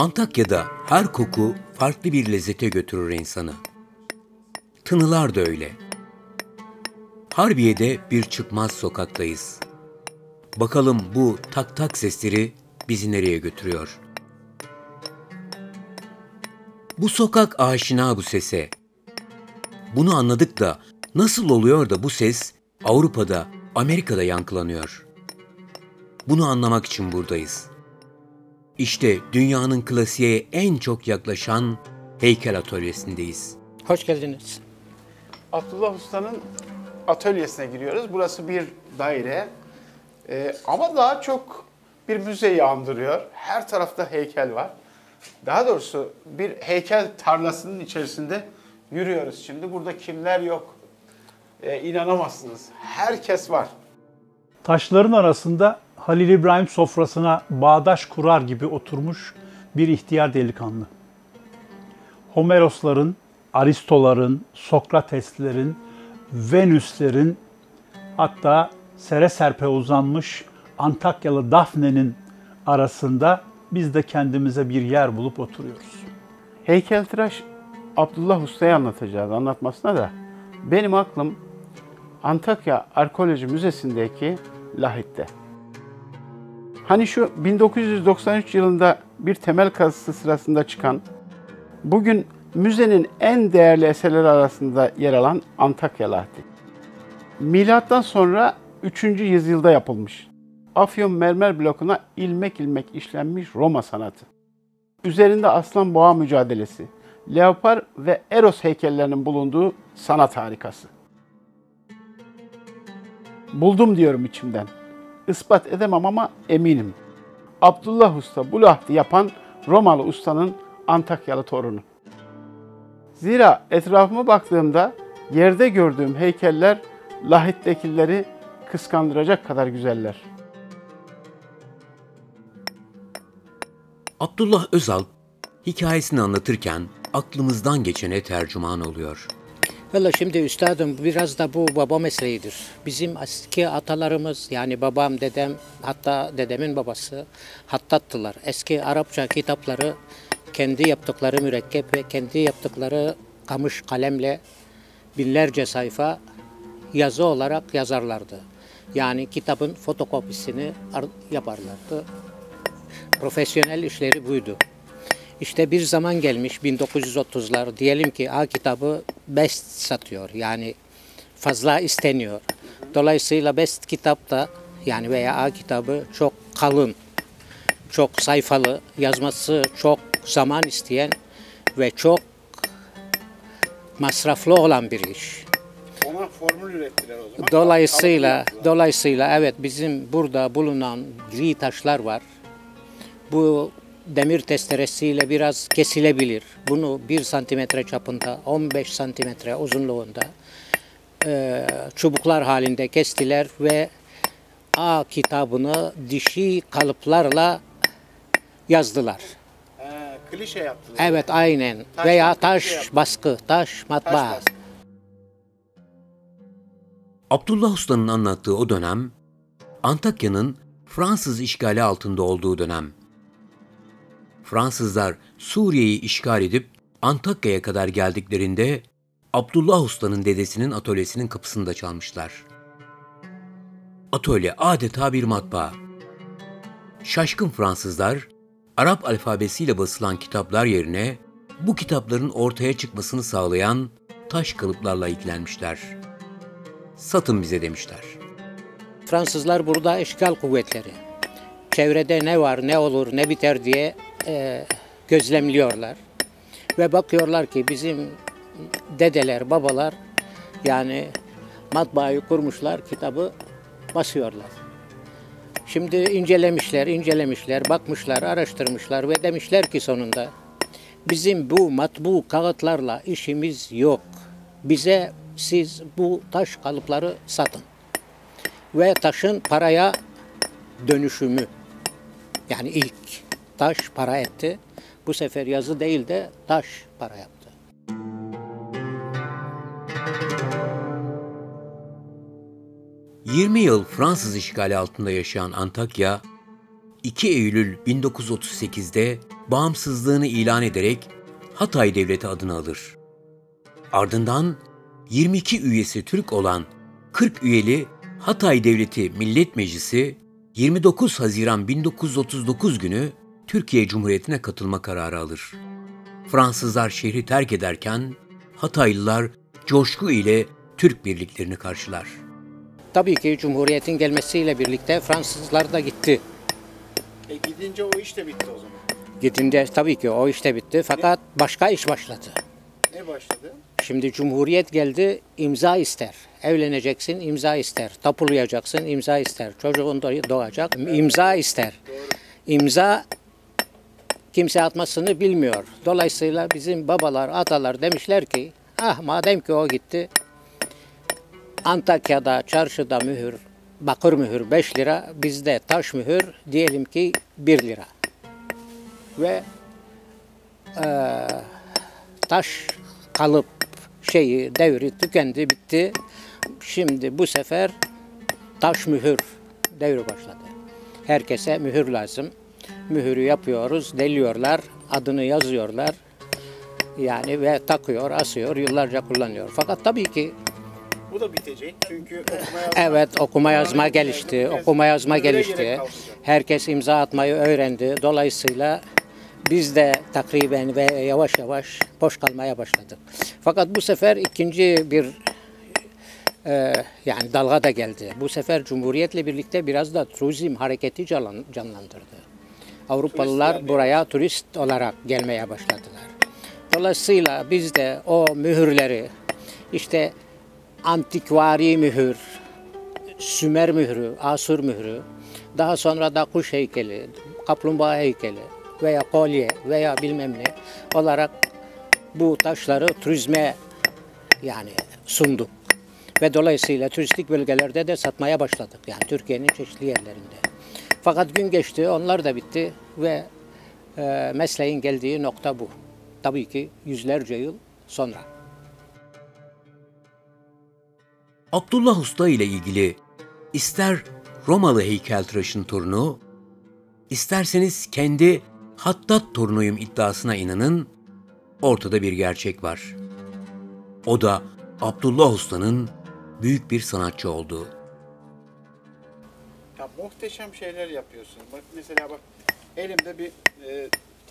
Antakya'da her koku farklı bir lezzete götürür insanı. Tınılar da öyle. Harbiye'de bir çıkmaz sokaktayız. Bakalım bu tak tak sesleri bizi nereye götürüyor? Bu sokak aşina bu sese. Bunu anladık da nasıl oluyor da bu ses Avrupa'da, Amerika'da yankılanıyor? Bunu anlamak için buradayız. İşte dünyanın klasiğe en çok yaklaşan heykel atölyesindeyiz. Hoş geldiniz. Abdullah Usta'nın atölyesine giriyoruz. Burası bir daire ama daha çok bir müzeyi andırıyor. Her tarafta heykel var. Daha doğrusu bir heykel tarlasının içerisinde yürüyoruz şimdi. Burada kimler yok inanamazsınız. Herkes var. Taşların arasında Halil İbrahim sofrasına bağdaş kurar gibi oturmuş bir ihtiyar delikanlı. Homerosların, Aristoların, Sokrateslerin, Venüslerin, hatta sere serpe uzanmış Antakyalı Dafne'nin arasında biz de kendimize bir yer bulup oturuyoruz. Heykeltıraş Abdullah Usta'yı anlatacağız anlatmasına da. Benim aklım Antakya Arkeoloji Müzesi'ndeki lahitte. Hani şu 1993 yılında bir temel kazısı sırasında çıkan, bugün müzenin en değerli eserleri arasında yer alan Antakya lahiti. Milattan sonra 3. yüzyılda yapılmış. Afyon mermer blokuna ilmek ilmek işlenmiş Roma sanatı. Üzerinde aslan boğa mücadelesi, leopar ve eros heykellerinin bulunduğu sanat harikası. Buldum diyorum içimden. İspat edemem ama eminim. Abdullah Usta bu lahti yapan Romalı ustanın Antakyalı torunu. Zira etrafıma baktığımda yerde gördüğüm heykeller lahittekileri kıskandıracak kadar güzeller. Abdullah Özalp hikayesini anlatırken aklımızdan geçene tercüman oluyor. Valla şimdi üstadım biraz da bu baba mesleğidir. Bizim eski atalarımız yani babam, dedem, hatta dedemin babası hattattılar. Eski Arapça kitapları kendi yaptıkları mürekkep ve kendi yaptıkları kamış kalemle binlerce sayfa yazı olarak yazarlardı. Yani kitabın fotokopisini yaparlardı. Profesyonel işleri buydu. İşte bir zaman gelmiş 1930'lar diyelim ki A kitabı best satıyor yani fazla isteniyor. Dolayısıyla best kitap da yani veya A kitabı çok kalın, çok sayfalı, yazması çok zaman isteyen ve çok masraflı olan bir iş. Ona formül ürettiler o zaman. Dolayısıyla evet bizim burada bulunan gri taşlar var. Bu demir testeresiyle biraz kesilebilir. Bunu 1 santimetre çapında, 15 santimetre uzunluğunda çubuklar halinde kestiler ve A kitabını dişi kalıplarla yazdılar. Klişe yaptılar. Evet aynen. Veya taş baskı, taş matbaa. Abdullah Usta'nın anlattığı o dönem, Antakya'nın Fransız işgali altında olduğu dönem. Fransızlar Suriye'yi işgal edip Antakya'ya kadar geldiklerinde Abdullah Usta'nın dedesinin atölyesinin kapısında çalmışlar. Atölye adeta bir matbaa. Şaşkın Fransızlar, Arap alfabesiyle basılan kitaplar yerine bu kitapların ortaya çıkmasını sağlayan taş kalıplarla ilgilenmişler. Satın bize demişler. Fransızlar burada işgal kuvvetleri. Çevrede ne var, ne olur, ne biter diye gözlemliyorlar. Ve bakıyorlar ki bizim dedeler, babalar yani matbaayı kurmuşlar, kitabı basıyorlar. Şimdi incelemişler, bakmışlar, araştırmışlar ve demişler ki sonunda bizim bu matbu kağıtlarla işimiz yok. Bize siz bu taş kalıpları satın. Ve taşın paraya dönüşümü yani ilk taş para etti. Bu sefer yazı değil de taş para yaptı. ...20 yıl Fransız işgali altında yaşayan Antakya... 2 Eylül 1938'de bağımsızlığını ilan ederek Hatay Devleti adını alır. Ardından 22 üyesi Türk olan 40 üyeli Hatay Devleti Millet Meclisi 29 Haziran 1939 günü Türkiye Cumhuriyeti'ne katılma kararı alır. Fransızlar şehri terk ederken Hataylılar coşku ile Türk birliklerini karşılar. Tabii ki Cumhuriyet'in gelmesiyle birlikte Fransızlar da gitti. Gidince o iş de bitti o zaman. Gidince tabii ki o iş de bitti fakat başka iş başladı. Ne başladı? Şimdi Cumhuriyet geldi, imza ister. Evleneceksin, imza ister. Tapulayacaksın, imza ister. Çocuğun doğacak, imza ister. Doğru. İmza kimse atmasını bilmiyor. Dolayısıyla bizim babalar, atalar demişler ki, madem ki o gitti, Antakya'da, çarşıda mühür, bakır mühür 5 lira, bizde taş mühür diyelim ki 1 lira. Ve taş kalıp devri tükendi, bitti. Şimdi bu sefer taş mühür devri başladı. Herkese mühür lazım. Mühürü yapıyoruz, deliyorlar, adını yazıyorlar. Yani ve takıyor, asıyor, yıllarca kullanıyor. Fakat tabii ki Bu da bitecek çünkü okuma yazma... evet, okuma yazma gelişti, okuma yazma gelişti. Herkes imza atmayı öğrendi. Dolayısıyla biz de takriben ve yavaş yavaş boş kalmaya başladık. Fakat bu sefer ikinci bir yani dalga da geldi. Bu sefer Cumhuriyet'le birlikte biraz da turizm hareketi canlandırdı. Avrupalılar buraya turist olarak gelmeye başladılar. Dolayısıyla biz de o mühürleri, işte antikvari mühür, Sümer mührü, Asur mührü, daha sonra da kuş heykeli, kaplumbağa heykeli veya kolye veya bilmem ne olarak bu taşları turizme yani sunduk. Ve dolayısıyla turistik bölgelerde de satmaya başladık. Yani Türkiye'nin çeşitli yerlerinde. Fakat gün geçti, onlar da bitti ve mesleğin geldiği nokta bu. Tabii ki yüzlerce yıl sonra. Abdullah Usta ile ilgili ister Romalı heykeltıraşın torunu, isterseniz kendi Hattat torunuyum iddiasına inanın, ortada bir gerçek var. O da Abdullah Usta'nın büyük bir sanatçı olduğu. Ya muhteşem şeyler yapıyorsun. Bak mesela bak elimde bir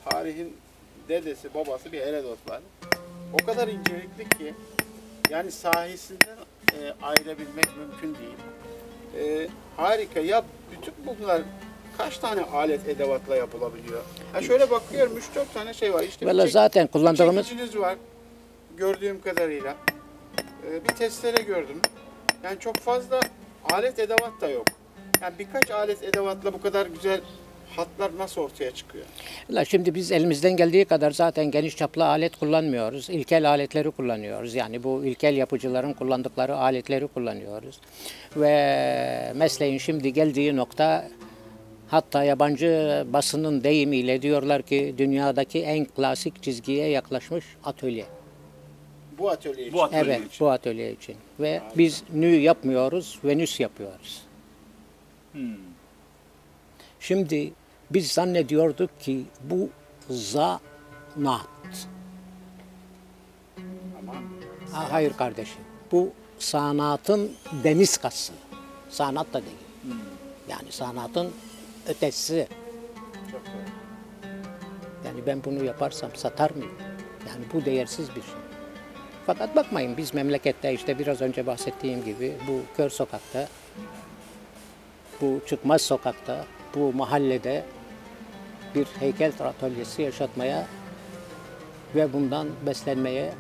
tarihin dedesi, babası bir Herodot var. O kadar incelikli ki yani sahisinden ayırabilmek mümkün değil. Harika. Ya bütün bunlar kaç tane alet edevatla yapılabiliyor? Ya şöyle bakıyorum 3-4 tane şey var. İşte Valla zaten kullandığımız... çekiciniz var gördüğüm kadarıyla. Bir testere gördüm. Yani çok fazla alet edevat da yok. Yani birkaç alet edevatla bu kadar güzel hatlar nasıl ortaya çıkıyor? Şimdi biz elimizden geldiği kadar zaten geniş çaplı alet kullanmıyoruz. İlkel aletleri kullanıyoruz. Yani bu ilkel yapıcıların kullandıkları aletleri kullanıyoruz. Ve mesleğin şimdi geldiği nokta, hatta yabancı basının deyimiyle diyorlar ki dünyadaki en klasik çizgiye yaklaşmış atölye. Bu atölye için. Evet, bu atölye için. Ve biz nü yapmıyoruz, Venüs yapıyoruz. Şimdi biz zannediyorduk ki bu zanaat. Hayır kardeşim, bu sanatın deniskası. Sanat da değil. Yani sanatın ötesi. Yani ben bunu yaparsam satar mıyım? Yani bu değersiz bir şey. Fakat bakmayın, biz memlekette işte biraz önce bahsettiğim gibi bu kör sokakta, bu çıkmaz sokakta, bu mahallede bir heykel atölyesi yaşatmaya ve bundan beslenmeye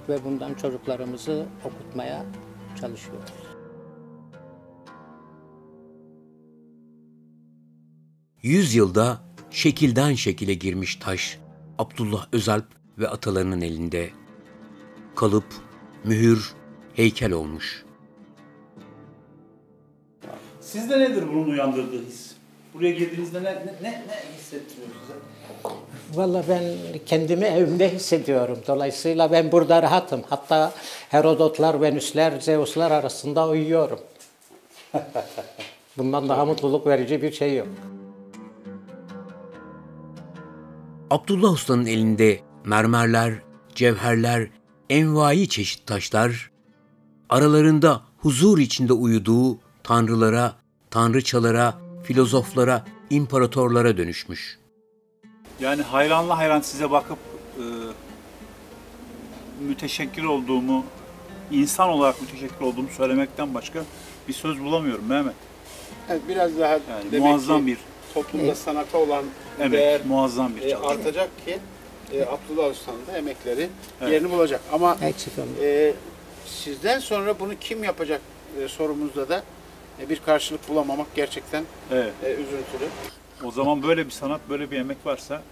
ve bundan çocuklarımızı okutmaya çalışıyoruz. Yüzyılda şekilden şekile girmiş taş, Abdullah Özalp ve atalarının elinde. Kalıp, mühür, heykel olmuş. Sizde nedir bunun uyandırdığı his? Buraya girdiğinizde ne hissettiriyor size? Vallahi ben kendimi evimde hissediyorum. Dolayısıyla ben burada rahatım. Hatta Herodotlar, Venüsler, Zeuslar arasında uyuyorum. Bundan daha mutluluk verici bir şey yok. Abdullah Usta'nın elinde mermerler, cevherler, envai çeşit taşlar, aralarında huzur içinde uyuduğu tanrılara, tanrıçalara, filozoflara, imparatorlara dönüşmüş. Yani hayranla hayran size bakıp müteşekkir olduğumu, insan olarak müteşekkir olduğumu söylemekten başka bir söz bulamıyorum Mehmet. Evet, biraz daha Yani muazzam bir toplumda sanata olan emek, değer muazzam bir çalışma. artacak ki Abdullah Usta'nın da emekleri yerini bulacak. Ama sizden sonra bunu kim yapacak sorumuzda da bir karşılık bulamamak gerçekten üzüntülü. O zaman böyle bir sanat, böyle bir emek varsa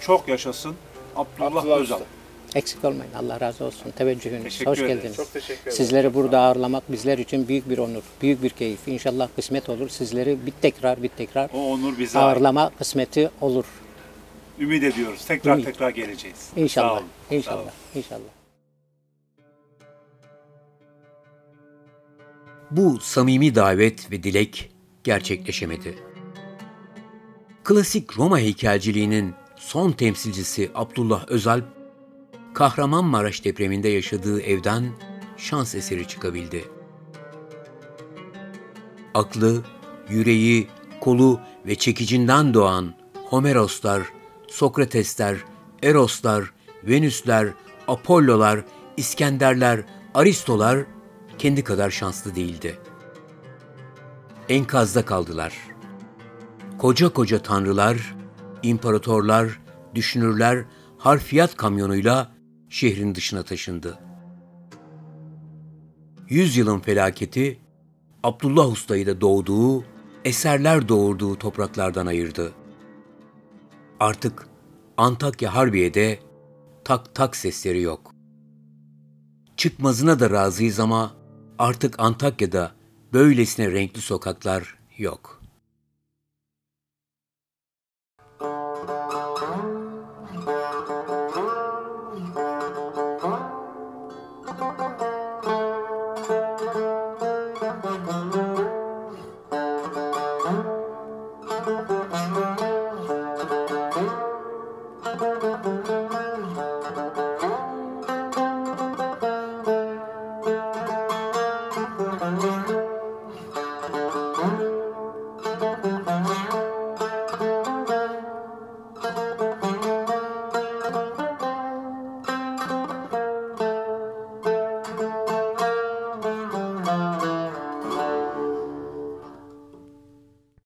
çok yaşasın Abdullah Özal. Eksik olmayın. Allah razı olsun. Teveccühünüz. Teşekkür Hoş ederiz. geldiniz. Çok teşekkür ederim. Sizleri burada ağırlamak bizler için büyük bir onur, büyük bir keyif. İnşallah kısmet olur. Sizleri bir tekrar O onur bize ait. ağırlama kısmeti olur. Ümit ediyoruz. Tekrar geleceğiz. İnşallah. Sağ olun. İnşallah. Sağ olun. İnşallah. Bu samimi davet ve dilek gerçekleşemedi. Klasik Roma heykelciliğinin son temsilcisi Abdullah Özalp, Kahramanmaraş depreminde yaşadığı evden şans eseri çıkabildi. Aklı, yüreği, kolu ve çekicinden doğan Homeroslar, Sokratesler, Eroslar, Venüsler, Apollolar, İskenderler, Aristolar kendi kadar şanslı değildi. Enkazda kaldılar. Koca koca tanrılar, imparatorlar, düşünürler harfiyat kamyonuyla şehrin dışına taşındı. 100 yılın felaketi Abdullah Usta'yı da doğduğu, eserler doğurduğu topraklardan ayırdı. Artık Antakya Harbiye'de tak tak sesleri yok. Çıkmazına da razıyız ama artık Antakya'da böylesine renkli sokaklar yok.